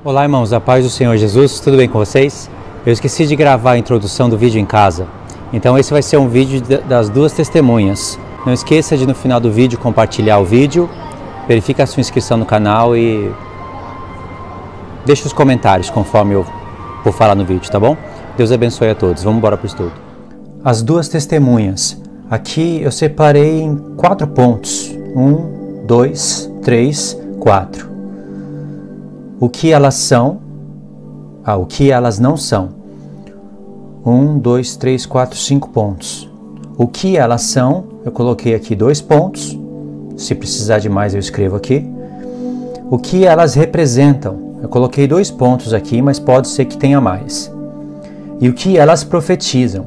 Olá, irmãos, a paz do Senhor Jesus, tudo bem com vocês? Eu esqueci de gravar a introdução do vídeo em casa, então esse vai ser um vídeo das duas testemunhas. Não esqueça de no final do vídeo compartilhar o vídeo, verifique a sua inscrição no canal e deixe os comentários conforme eu vou falar no vídeo, tá bom? Deus abençoe a todos, vamos embora para o estudo. As duas testemunhas, aqui eu separei em 4 pontos, 1, 2, 3, 4. O que elas são, o que elas não são. 1, 2, 3, 4, 5 pontos. O que elas são, eu coloquei aqui 2 pontos. Se precisar de mais eu escrevo aqui. O que elas representam, eu coloquei 2 pontos aqui, mas pode ser que tenha mais. E o que elas profetizam,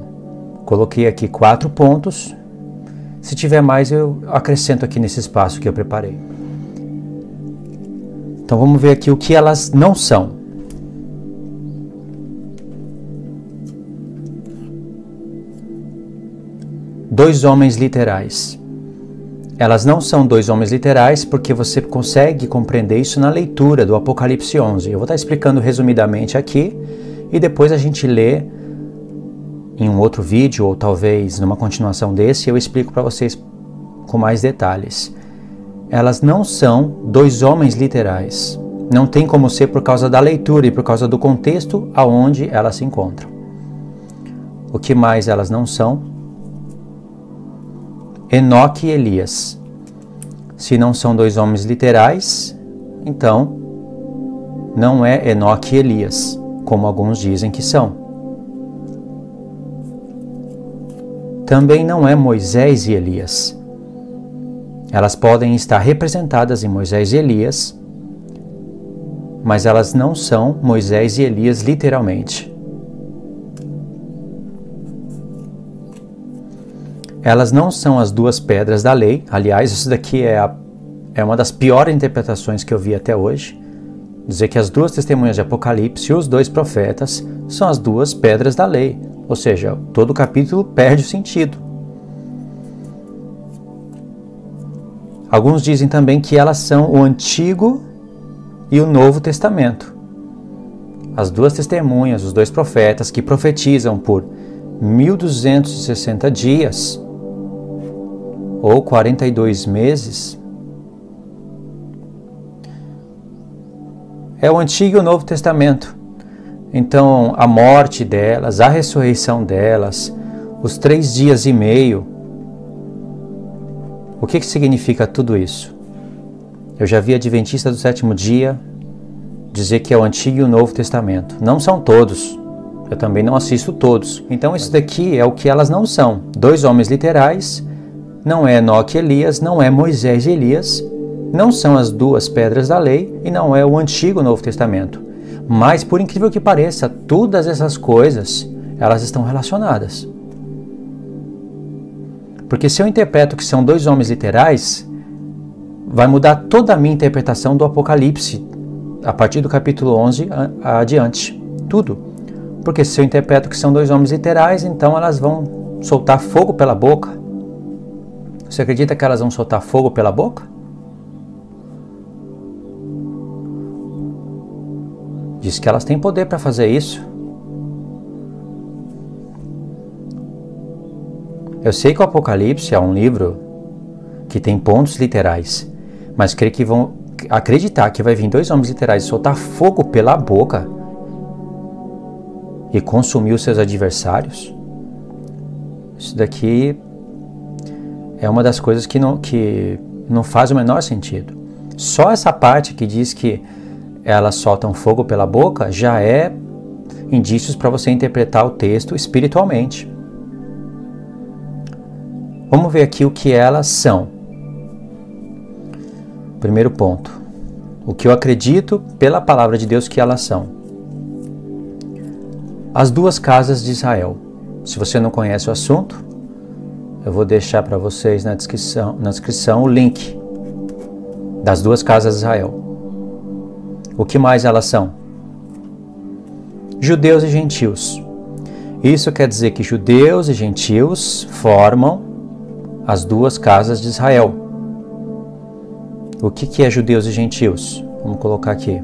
coloquei aqui 4 pontos. Se tiver mais eu acrescento aqui nesse espaço que eu preparei. Então vamos ver aqui o que elas não são. Dois homens literais. Elas não são 2 homens literais porque você consegue compreender isso na leitura do Apocalipse 11. Eu vou estar explicando resumidamente aqui e depois a gente lê em um outro vídeo ou talvez numa continuação desse eu explico para vocês com mais detalhes. Elas não são 2 homens literais. Não tem como ser por causa da leitura e por causa do contexto aonde elas se encontram. O que mais elas não são? Enoque e Elias. Se não são 2 homens literais, então não é Enoque e Elias, como alguns dizem que são. Também não é Moisés e Elias. Elas podem estar representadas em Moisés e Elias, mas elas não são Moisés e Elias literalmente. Elas não são as 2 pedras da lei. Aliás, isso daqui é uma das piores interpretações que eu vi até hoje. Dizer que as 2 testemunhas de Apocalipse e os 2 profetas são as 2 pedras da lei. Ou seja, todo o capítulo perde o sentido. Alguns dizem também que elas são o Antigo e o Novo Testamento. As 2 testemunhas, os 2 profetas que profetizam por 1260 dias ou 42 meses é o Antigo e o Novo Testamento. Então, a morte delas, a ressurreição delas, os 3 dias e meio. O que significa tudo isso? Eu já vi Adventista do 7º dia dizer que é o Antigo e o Novo Testamento. Não são todos. Eu também não assisto todos. Então isso daqui é o que elas não são. 2 homens literais, não é Enoque e Elias, não é Moisés e Elias, não são as 2 pedras da lei e não é o Antigo e o Novo Testamento. Mas por incrível que pareça, todas essas coisas, elas estão relacionadas. Porque se eu interpreto que são 2 homens literais, vai mudar toda a minha interpretação do Apocalipse, a partir do capítulo 11 adiante. Tudo. Porque se eu interpreto que são 2 homens literais, então elas vão soltar fogo pela boca. Você acredita que elas vão soltar fogo pela boca? Diz que elas têm poder para fazer isso. Eu sei que o Apocalipse é um livro que tem pontos literais, mas creio que vão acreditar que vai vir 2 homens literais e soltar fogo pela boca e consumir os seus adversários. Isso daqui é uma das coisas que não faz o menor sentido. Só essa parte que diz que elas soltam fogo pela boca já é indícios para você interpretar o texto espiritualmente. Vamos ver aqui o que elas são. Primeiro ponto. O que eu acredito pela palavra de Deus que elas são. As 2 casas de Israel. Se você não conhece o assunto, eu vou deixar para vocês na descrição o link das 2 casas de Israel. O que mais elas são? Judeus e gentios. Isso quer dizer que judeus e gentios formam as 2 casas de Israel. O que é judeus e gentios? Vamos colocar aqui.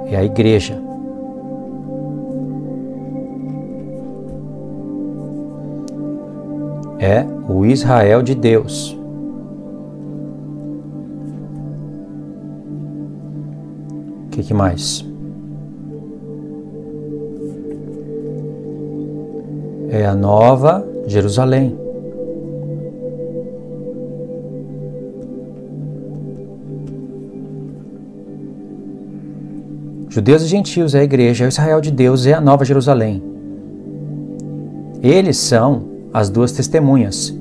é a igreja. É o Israel de Deus. O que mais? É a Nova Jerusalém. Judeus e gentios é a igreja, é o Israel de Deus, é a Nova Jerusalém. Eles são as duas testemunhas.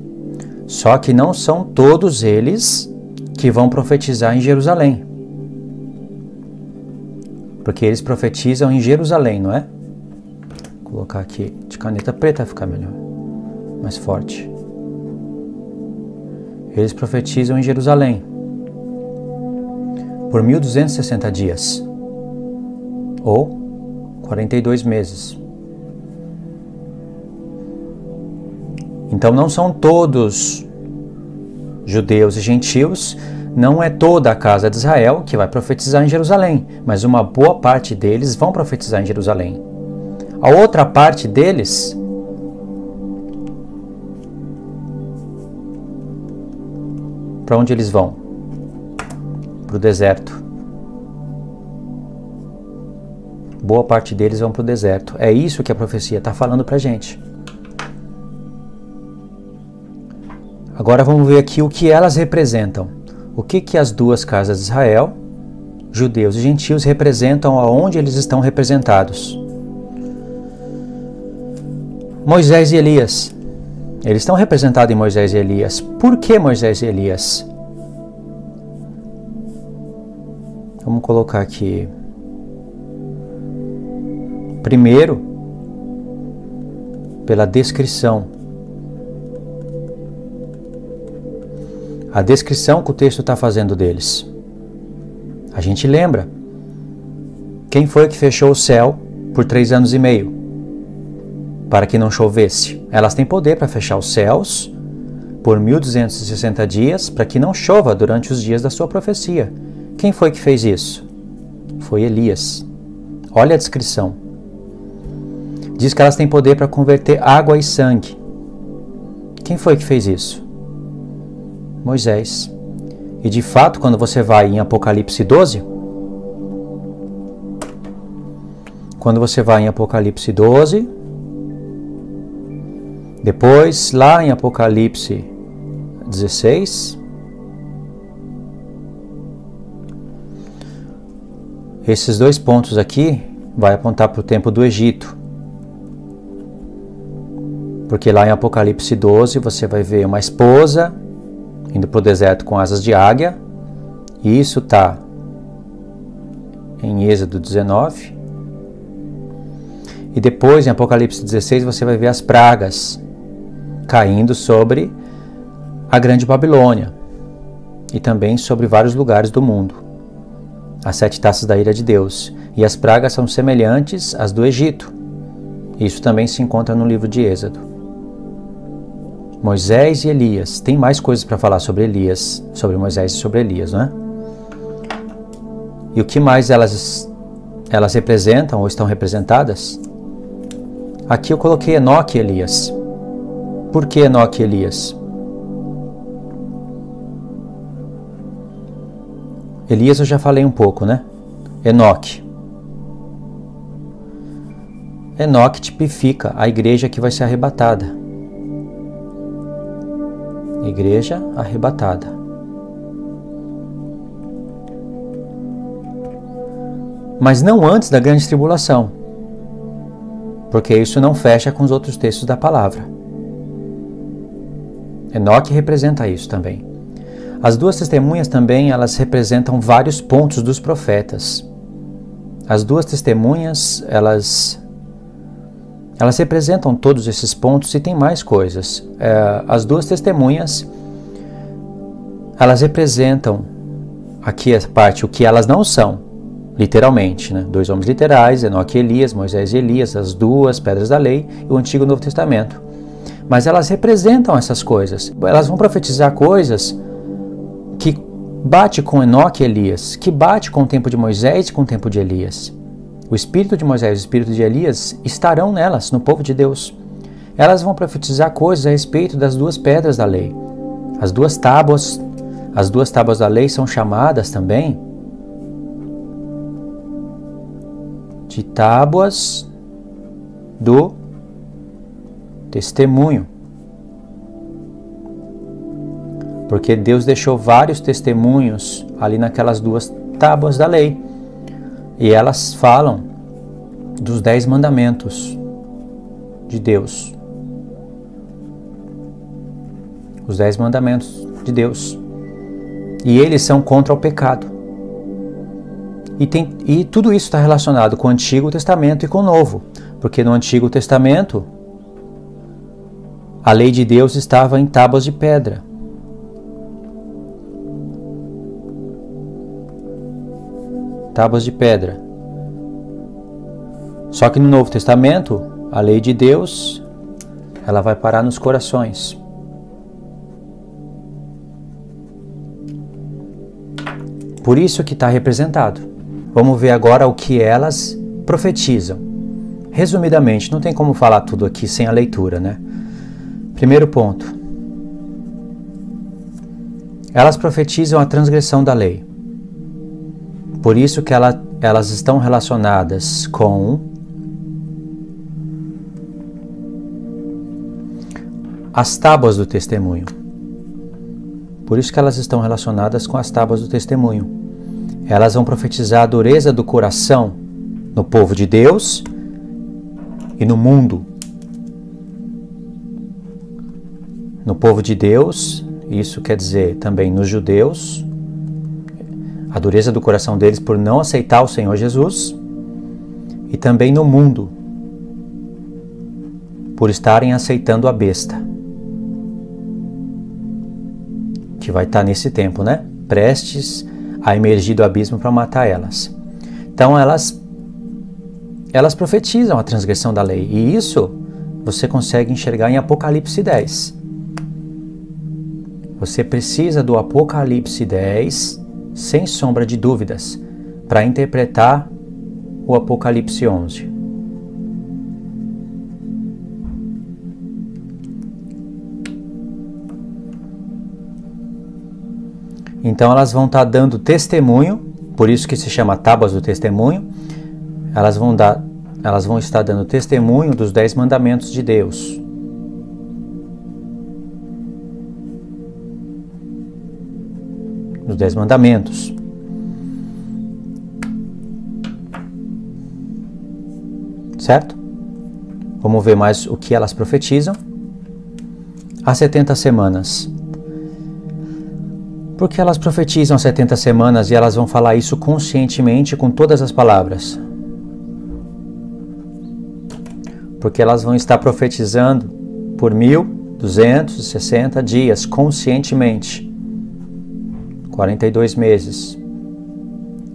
Só que não são todos eles que vão profetizar em Jerusalém. Porque eles profetizam em Jerusalém, não é? Vou colocar aqui de caneta preta vai ficar melhor, mais forte. Eles profetizam em Jerusalém por 1260 dias. Ou 42 meses. Então não são todos judeus e gentios, não é toda a casa de Israel que vai profetizar em Jerusalém, mas uma boa parte deles vão profetizar em Jerusalém. A outra parte deles para onde eles vão? Para o deserto. Boa parte deles vão para o deserto. É isso que a profecia está falando para a gente. Agora vamos ver aqui o que elas representam. O que as duas casas de Israel, judeus e gentios, representam, aonde eles estão representados. Moisés e Elias. Eles estão representados em Moisés e Elias. Por que Moisés e Elias? Vamos colocar aqui. Primeiro, pela descrição. A descrição que o texto está fazendo deles. A gente lembra. Quem foi que fechou o céu por 3 anos e meio? Para que não chovesse. Elas têm poder para fechar os céus por 1260 dias, para que não chova durante os dias da sua profecia. Quem foi que fez isso? Foi Elias. Olha a descrição. Diz que elas têm poder para converter água em sangue. Quem foi que fez isso? Moisés. E de fato, quando você vai em Apocalipse 12, depois lá em Apocalipse 16, esses 2 pontos aqui vai apontar para o tempo do Egito. Porque lá em Apocalipse 12 você vai ver uma esposa indo para o deserto com asas de águia. E isso está em Êxodo 19. E depois em Apocalipse 16 você vai ver as pragas caindo sobre a Grande Babilônia. E também sobre vários lugares do mundo. As 7 taças da ira de Deus. E as pragas são semelhantes às do Egito. Isso também se encontra no livro de Êxodo. Moisés e Elias. Tem mais coisas para falar sobre Elias, sobre Moisés e sobre Elias, não é? E o que mais elas representam ou estão representadas? Aqui eu coloquei Enoque e Elias. Por que Enoque e Elias? Elias eu já falei um pouco, né? Enoque. Enoque tipifica a igreja que vai ser arrebatada. Igreja arrebatada. Mas não antes da grande tribulação, porque isso não fecha com os outros textos da palavra. Enoque representa isso também. As duas testemunhas também, elas representam vários pontos dos profetas. As duas testemunhas, elas representam todos esses pontos e tem mais coisas. As duas testemunhas, elas representam aqui a parte, o que elas não são, literalmente, né? 2 homens literais, Enoque e Elias, Moisés e Elias, as 2 pedras da lei e o Antigo e o Novo Testamento. Mas elas representam essas coisas. Elas vão profetizar coisas que bate com Enoque e Elias, que bate com o tempo de Moisés e com o tempo de Elias. O espírito de Moisés e o espírito de Elias estarão nelas, no povo de Deus. Elas vão profetizar coisas a respeito das duas pedras da lei. As duas tábuas da lei são chamadas também de tábuas do testemunho. Porque Deus deixou vários testemunhos ali naquelas duas tábuas da lei. E elas falam dos 10 mandamentos de Deus. Os 10 mandamentos de Deus. E eles são contra o pecado. E tudo isso está relacionado com o Antigo Testamento e com o Novo. Porque no Antigo Testamento, a lei de Deus estava em tábuas de pedra. Tábuas de pedra. Só que no Novo Testamento, a lei de Deus, ela vai parar nos corações. Por isso que está representado. Vamos ver agora o que elas profetizam. Resumidamente, não tem como falar tudo aqui sem a leitura, né? Primeiro ponto. Elas profetizam a transgressão da lei. Por isso que elas estão relacionadas com as tábuas do testemunho. Por isso que elas estão relacionadas com as tábuas do testemunho. Elas vão profetizar a dureza do coração no povo de Deus e no mundo. No povo de Deus, isso quer dizer também nos judeus, a dureza do coração deles por não aceitar o Senhor Jesus, e também no mundo, por estarem aceitando a besta, que vai estar nesse tempo, né? Prestes a emergir do abismo para matar elas. Então elas profetizam a transgressão da lei, e isso você consegue enxergar em Apocalipse 10. Você precisa do Apocalipse 10, sem sombra de dúvidas, para interpretar o Apocalipse 11. Então elas vão estar dando testemunho, por isso que se chama tábuas do testemunho. Elas vão estar dando testemunho dos 10 mandamentos de Deus. Os 10 mandamentos. Certo? Vamos ver mais o que elas profetizam. As 70 semanas. Por que elas profetizam 70 semanas e elas vão falar isso conscientemente com todas as palavras? Porque elas vão estar profetizando por 1260 dias conscientemente. 42 meses.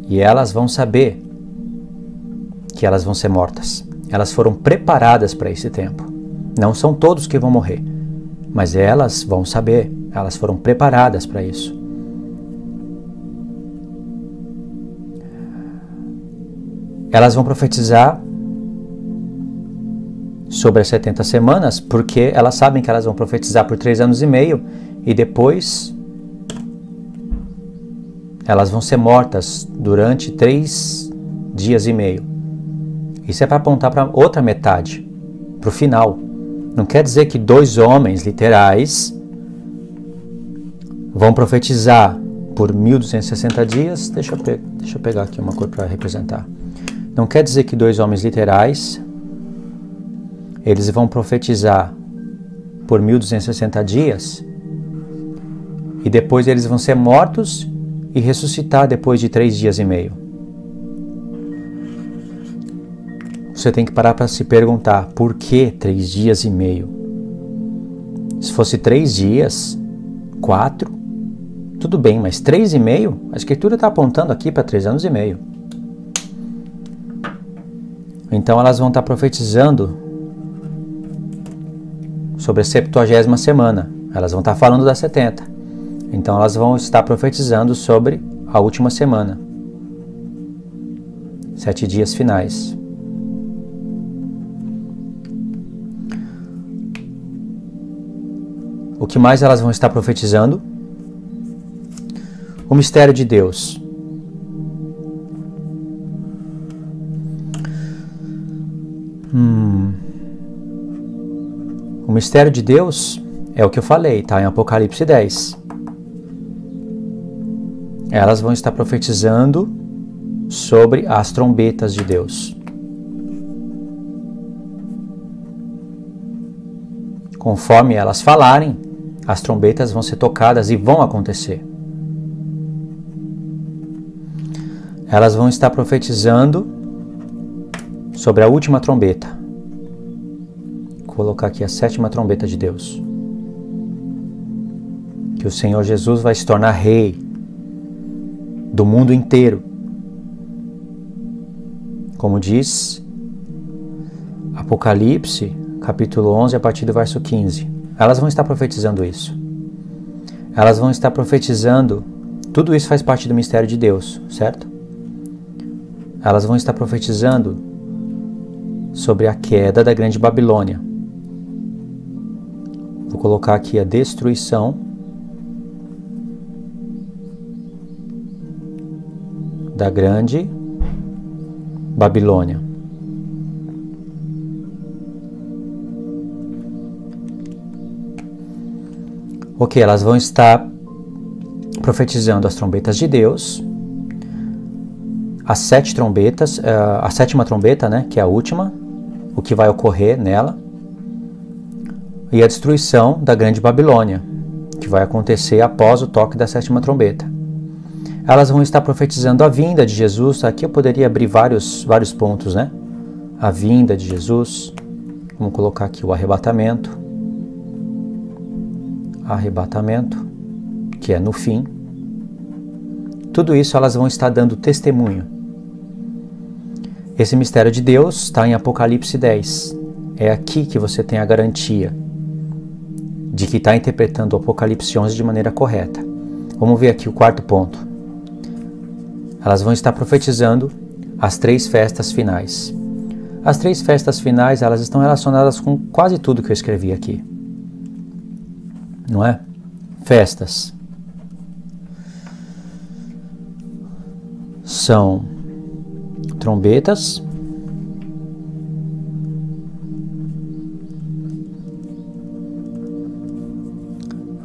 E elas vão saber que elas vão ser mortas. Elas foram preparadas para esse tempo. Não são todos que vão morrer, mas elas vão saber. Elas foram preparadas para isso. Elas vão profetizar sobre as 70 semanas, porque elas sabem que elas vão profetizar por 3 anos e meio e depois elas vão ser mortas durante 3 dias e meio. Isso é para apontar para outra metade, para o final. Não quer dizer que 2 homens literais vão profetizar por 1260 dias. Deixa eu pegar aqui uma cor para representar. Não quer dizer que 2 homens literais eles vão profetizar por 1260 dias e depois eles vão ser mortos e ressuscitar depois de 3 dias e meio. Você tem que parar para se perguntar, por que 3 dias e meio? Se fosse 3 dias, 4, tudo bem, mas 3 e meio? A Escritura está apontando aqui para 3 anos e meio. Então elas vão estar profetizando sobre a 70ª semana. Elas vão estar falando das 70. Então elas vão estar profetizando sobre a última semana, 7 dias finais. O que mais elas vão estar profetizando? O mistério de Deus. O mistério de Deus é o que eu falei, tá? Em Apocalipse 10. Elas vão estar profetizando sobre as trombetas de Deus. Conforme elas falarem, as trombetas vão ser tocadas e vão acontecer. Elas vão estar profetizando sobre a última trombeta. Vou colocar aqui a 7ª trombeta de Deus. Que o Senhor Jesus vai se tornar rei do mundo inteiro. Como diz Apocalipse, capítulo 11, a partir do verso 15. Elas vão estar profetizando isso. Elas vão estar profetizando, tudo isso faz parte do mistério de Deus, certo? Elas vão estar profetizando sobre a queda da grande Babilônia. Vou colocar aqui a destruição da grande Babilônia. Ok, elas vão estar profetizando as trombetas de Deus, as 7 trombetas, a 7ª trombeta, né, que é a última, o que vai ocorrer nela, e a destruição da grande Babilônia, que vai acontecer após o toque da 7ª trombeta. Elas vão estar profetizando a vinda de Jesus. Aqui eu poderia abrir vários pontos, né? A vinda de Jesus. Vamos colocar aqui o arrebatamento. Arrebatamento, que é no fim. Tudo isso elas vão estar dando testemunho. Esse mistério de Deus está em Apocalipse 10. É aqui que você tem a garantia de que está interpretando o Apocalipse 11 de maneira correta. Vamos ver aqui o 4º ponto. Elas vão estar profetizando as 3 festas finais. As 3 festas finais, elas estão relacionadas com quase tudo que eu escrevi aqui. Não é? Festas são trombetas,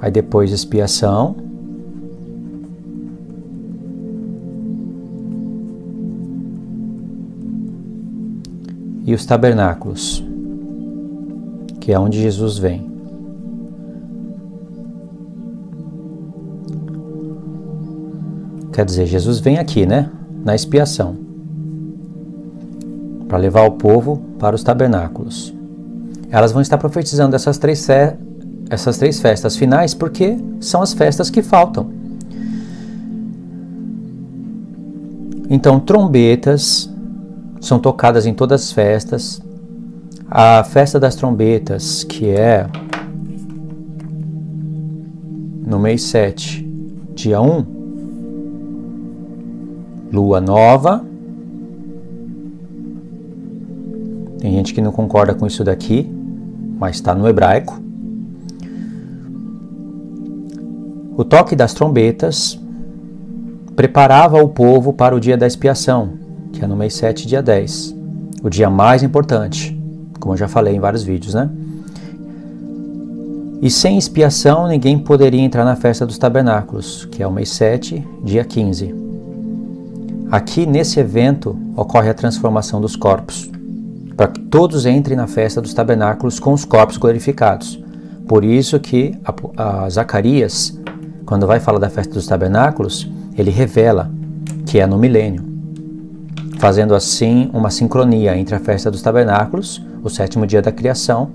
aí depois expiação, e os tabernáculos, que é onde Jesus vem. Quer dizer, Jesus vem aqui, né? Na expiação, para levar o povo para os tabernáculos. Elas vão estar profetizando essas três festas finais porque são as festas que faltam. Então, trombetas são tocadas em todas as festas. A festa das trombetas, que é no mês 7, dia 1, lua nova. Tem gente que não concorda com isso daqui, mas está no hebraico. O toque das trombetas preparava o povo para o dia da expiação, que é no mês 7, dia 10. O dia mais importante, como eu já falei em vários vídeos, né? E sem expiação, ninguém poderia entrar na festa dos tabernáculos, que é o mês 7, dia 15. Aqui, nesse evento, ocorre a transformação dos corpos, para que todos entrem na festa dos tabernáculos com os corpos glorificados. Por isso que Zacarias, quando vai falar da festa dos tabernáculos, ele revela que é no milênio, fazendo assim uma sincronia entre a festa dos tabernáculos, o 7º dia da criação,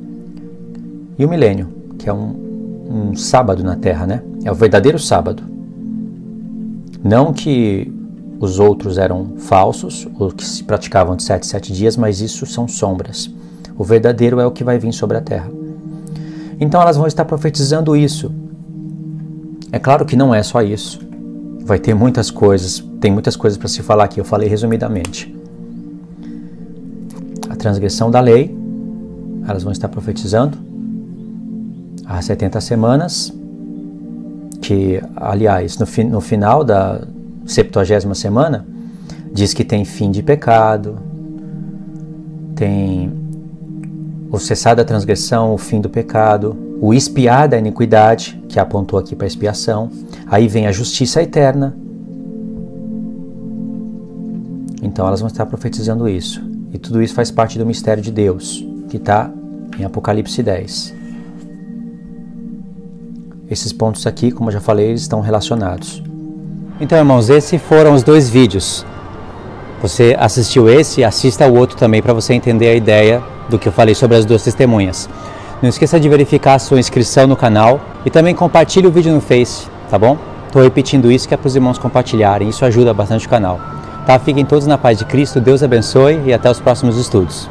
e o milênio, que é um sábado na Terra, né? É o verdadeiro sábado. Não que os outros eram falsos, ou que se praticavam de 7 em 7 dias, mas isso são sombras. O verdadeiro é o que vai vir sobre a Terra. Então elas vão estar profetizando isso. É claro que não é só isso. Vai ter muitas coisas, tem muitas coisas para se falar aqui, eu falei resumidamente. A transgressão da lei, elas vão estar profetizando há 70 semanas, que, aliás, no final da 70ª semana, diz que tem fim de pecado, tem o cessar da transgressão, o fim do pecado, o expiar da iniquidade, que apontou aqui para a expiação, aí vem a justiça eterna. Então elas vão estar profetizando isso, e tudo isso faz parte do mistério de Deus, que está em Apocalipse 10. Esses pontos aqui, como eu já falei, eles estão relacionados. Então, irmãos, esses foram os 2 vídeos. Você assistiu esse, assista o outro também para você entender a ideia do que eu falei sobre as 2 testemunhas. Não esqueça de verificar a sua inscrição no canal e também compartilhe o vídeo no Face, tá bom? Estou repetindo isso que é para os irmãos compartilharem, isso ajuda bastante o canal. Tá? Fiquem todos na paz de Cristo, Deus abençoe e até os próximos estudos.